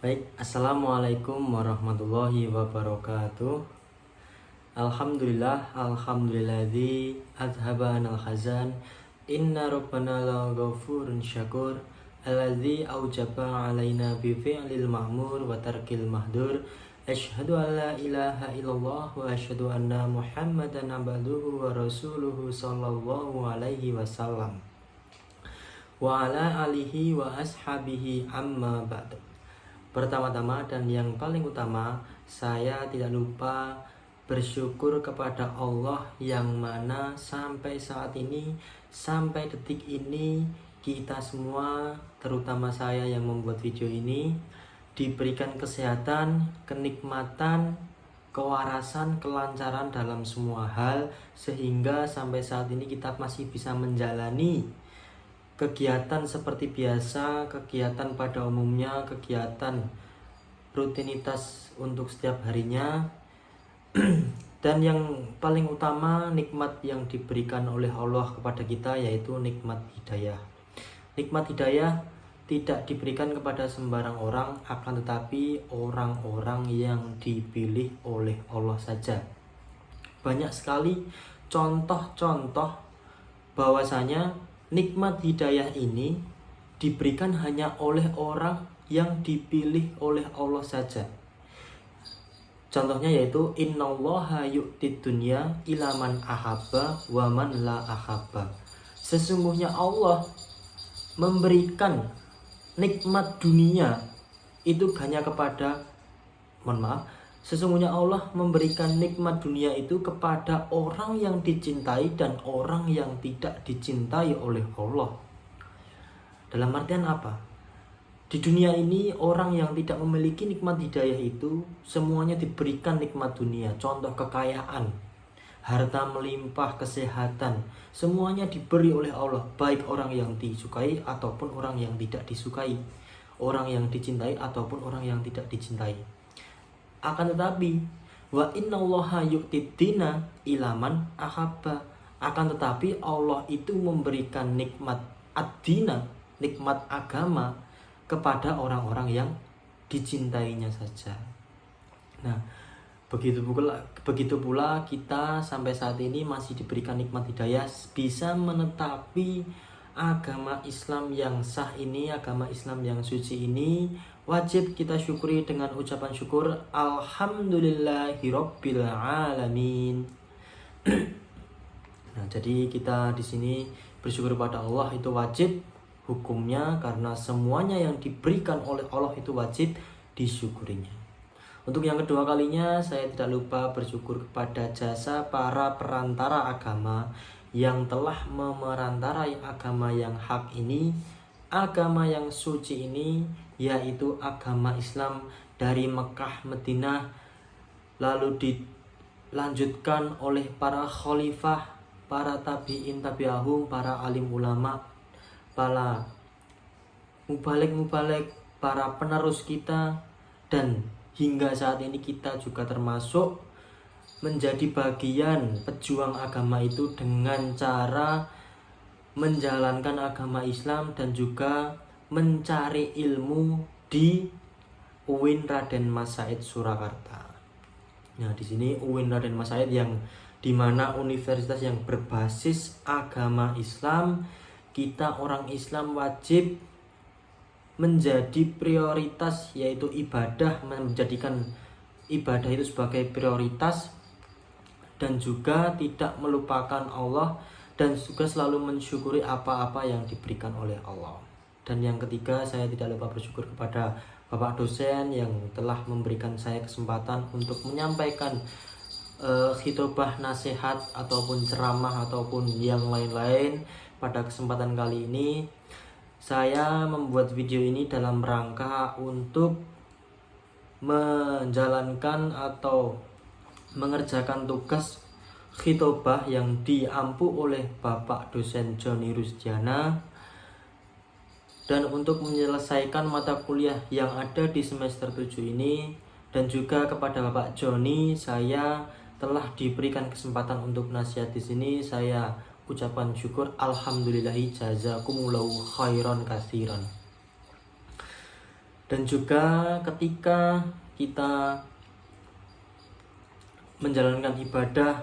Baik, Assalamualaikum warahmatullahi wabarakatuh. Alhamdulilladzi adhabanal khazan. Inna rabbana la ghafurun syakur. Alladzi aujaba alaina bi fi'lil ma'mur wa tarkil mahdur. Asyhadu an la ilaha illallah wa asyhadu anna Muhammadan abduhu wa rasuluhu sallallahu alaihi wasallam. Wa ala alihi wa ashabihi amma ba'du. Pertama-tama dan yang paling utama, saya tidak lupa bersyukur kepada Allah yang mana sampai saat ini, sampai detik ini, kita semua, terutama saya yang membuat video ini, diberikan kesehatan, kenikmatan, kewarasan, kelancaran dalam semua hal, sehingga sampai saat ini kita masih bisa menjalani kegiatan seperti biasa, kegiatan pada umumnya, kegiatan rutinitas untuk setiap harinya. Dan yang paling utama, nikmat yang diberikan oleh Allah kepada kita yaitu nikmat hidayah. Nikmat hidayah tidak diberikan kepada sembarang orang, akan tetapi orang-orang yang dipilih oleh Allah saja. Banyak sekali contoh-contoh bahwasanya nikmat hidayah ini diberikan hanya oleh orang yang dipilih oleh Allah saja. Contohnya yaitu innallaha yu'tid dunya ila man ahabba wa man la ahabba. Sesungguhnya Allah memberikan nikmat dunia itu hanya kepada Sesungguhnya Allah memberikan nikmat dunia itu kepada orang yang dicintai dan orang yang tidak dicintai oleh Allah. Dalam artian apa? Di dunia ini orang yang tidak memiliki nikmat hidayah itu semuanya diberikan nikmat dunia. Contoh kekayaan, harta melimpah, kesehatan, semuanya diberi oleh Allah. Baik orang yang disukai ataupun orang yang tidak disukai, orang yang dicintai ataupun orang yang tidak dicintai. Akan tetapi wa innallaha yu'tid dina ilaman ahabba. Akan tetapi Allah itu memberikan nikmat ad-dina, nikmat agama kepada orang-orang yang dicintainya saja. Nah, begitu pula kita sampai saat ini masih diberikan nikmat hidayah, bisa menetapi agama Islam yang sah ini, agama Islam yang suci ini. Wajib kita syukuri dengan ucapan syukur alhamdulillahirabbil alamin. Nah, jadi kita di sini bersyukur kepada Allah itu wajib hukumnya, karena semuanya yang diberikan oleh Allah itu wajib disyukurinya. Untuk yang kedua kalinya, saya tidak lupa bersyukur kepada jasa para perantara agama yang telah memerantarai agama yang hak ini, agama yang suci ini, yaitu agama Islam dari Mekah, Madinah, lalu dilanjutkan oleh para khalifah, para tabi'in tabi'ahum, para alim ulama, para mubalik, para penerus kita, dan hingga saat ini kita juga termasuk menjadi bagian pejuang agama itu dengan cara menjalankan agama Islam dan juga mencari ilmu di UIN Raden Mas Said Surakarta. Nah, di sini UIN Raden Mas Said yang dimana universitas yang berbasis agama Islam, kita orang Islam wajib menjadi prioritas, yaitu ibadah, menjadikan ibadah itu sebagai prioritas, dan juga tidak melupakan Allah, dan juga selalu mensyukuri apa-apa yang diberikan oleh Allah. Dan yang ketiga, saya tidak lupa bersyukur kepada Bapak dosen yang telah memberikan saya kesempatan untuk menyampaikan khitbah, nasihat, ataupun ceramah, ataupun yang lain-lain. Pada kesempatan kali ini, saya membuat video ini dalam rangka untuk menjalankan atau mengerjakan tugas khitbah yang diampu oleh Bapak dosen Joni Rusdiana, dan untuk menyelesaikan mata kuliah yang ada di semester 7 ini. Dan juga kepada Bapak Joni, saya telah diberikan kesempatan untuk nasihat di sini. Saya ucapan syukur alhamdulillahi jazakumullahu khairan katsiran. Dan juga ketika kita menjalankan ibadah,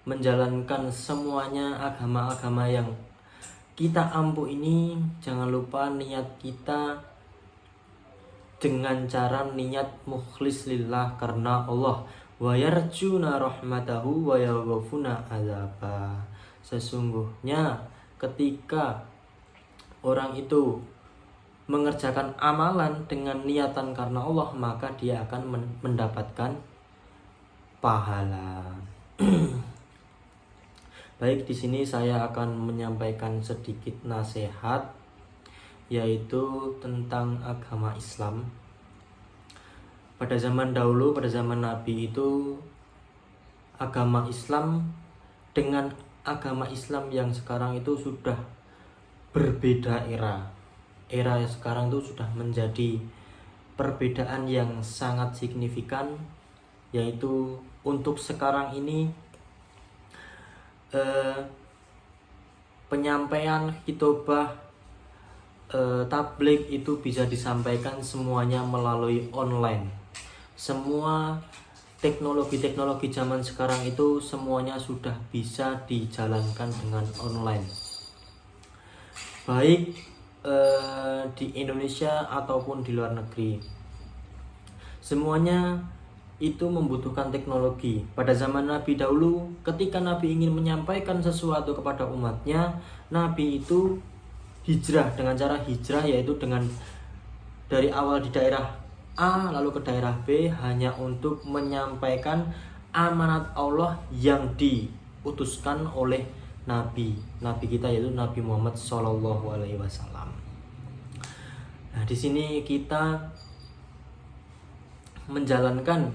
menjalankan semuanya agama-agama yang kita ampuh ini, jangan lupa niat kita dengan cara niat mukhlis lillah karena Allah, wa yarjuna rahmatahu wa yaghfuna azaba. Sesungguhnya ketika orang itu mengerjakan amalan dengan niatan karena Allah, maka dia akan mendapatkan pahala. Baik, di sini saya akan menyampaikan sedikit nasihat, yaitu tentang agama Islam. Pada zaman dahulu, pada zaman Nabi itu, agama Islam dengan agama Islam yang sekarang itu sudah berbeda era. Era yang sekarang itu sudah menjadi perbedaan yang sangat signifikan, yaitu untuk sekarang ini penyampaian khitbah, tabligh itu bisa disampaikan semuanya melalui online. Semua teknologi-teknologi zaman sekarang itu semuanya sudah bisa dijalankan dengan online, baik di Indonesia ataupun di luar negeri. Semuanya itu membutuhkan teknologi. Pada zaman Nabi dahulu, ketika Nabi ingin menyampaikan sesuatu kepada umatnya, Nabi itu hijrah dengan cara hijrah, yaitu dengan dari awal di daerah A lalu ke daerah B, hanya untuk menyampaikan amanat Allah yang diutuskan oleh Nabi kita, yaitu Nabi Muhammad SAW. Nah, di sini kita menjalankan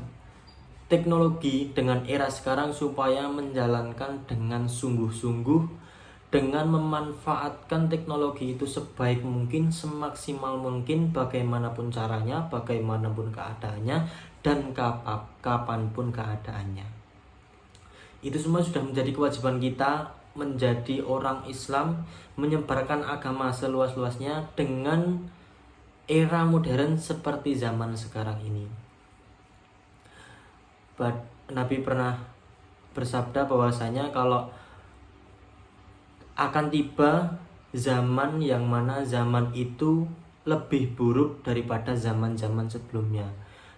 teknologi dengan era sekarang supaya menjalankan dengan sungguh-sungguh, dengan memanfaatkan teknologi itu sebaik mungkin, semaksimal mungkin, bagaimanapun caranya, bagaimanapun keadaannya, dan kapanpun keadaannya. Itu semua sudah menjadi kewajiban kita menjadi orang Islam, menyebarkan agama seluas-luasnya dengan era modern seperti zaman sekarang ini. Nabi pernah bersabda bahwasanya kalau akan tiba zaman yang mana zaman itu lebih buruk daripada zaman-zaman sebelumnya.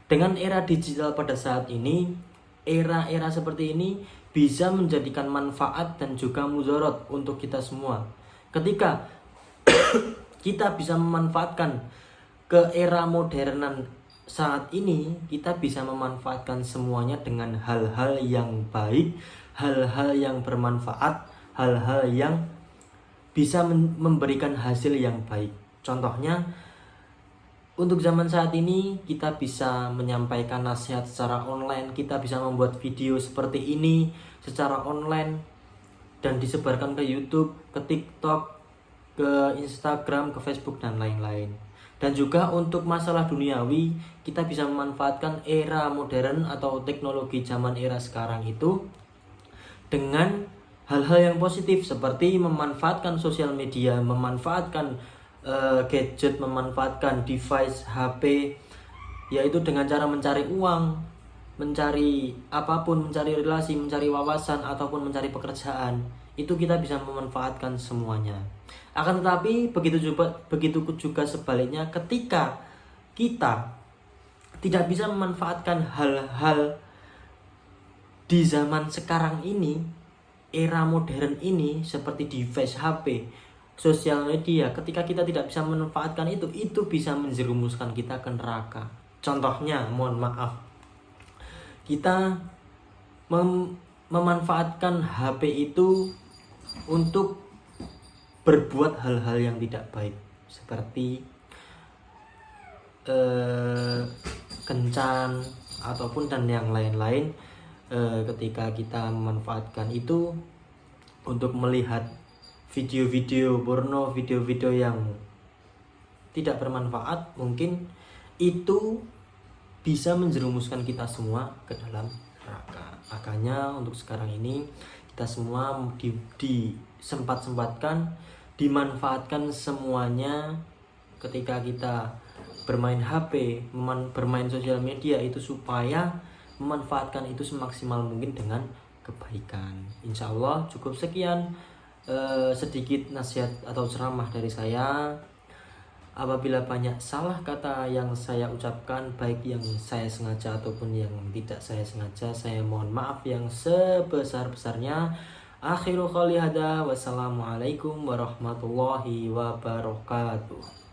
Dengan era digital pada saat ini, era-era seperti ini bisa menjadikan manfaat dan juga mudarat untuk kita semua. Ketika kita bisa memanfaatkan ke era modernan saat ini, kita bisa memanfaatkan semuanya dengan hal-hal yang baik, hal-hal yang bermanfaat, hal-hal yang bisa memberikan hasil yang baik. Contohnya, untuk zaman saat ini kita bisa menyampaikan nasihat secara online, kita bisa membuat video seperti ini secara online dan disebarkan ke YouTube, ke TikTok, ke Instagram, ke Facebook, dan lain-lain. Dan juga untuk masalah duniawi, kita bisa memanfaatkan era modern atau teknologi zaman era sekarang itu dengan hal-hal yang positif, seperti memanfaatkan sosial media, memanfaatkan gadget, memanfaatkan device HP, yaitu dengan cara mencari uang, mencari apapun, mencari relasi, mencari wawasan, ataupun mencari pekerjaan. Itu kita bisa memanfaatkan semuanya. Akan tetapi begitu juga sebaliknya, ketika kita tidak bisa memanfaatkan hal-hal di zaman sekarang ini, era modern ini, seperti device HP, sosial media, ketika kita tidak bisa memanfaatkan itu bisa menjerumuskan kita ke neraka. Contohnya, mohon maaf, kita memanfaatkan HP itu untuk berbuat hal-hal yang tidak baik, seperti kencan ataupun dan yang lain-lain. Ketika kita memanfaatkan itu untuk melihat video-video porno, video-video yang tidak bermanfaat, mungkin itu bisa menjerumuskan kita semua ke dalam neraka. Makanya untuk sekarang ini kita semua disempat-sempatkan, dimanfaatkan semuanya. Ketika kita bermain HP, bermain sosial media itu supaya memanfaatkan itu semaksimal mungkin dengan kebaikan. Insya Allah cukup sekian sedikit nasihat atau ceramah dari saya. Apabila banyak salah kata yang saya ucapkan, baik yang saya sengaja ataupun yang tidak saya sengaja, saya mohon maaf yang sebesar-besarnya. Akhiru qouli hada, wassalamualaikum warahmatullahi wabarakatuh.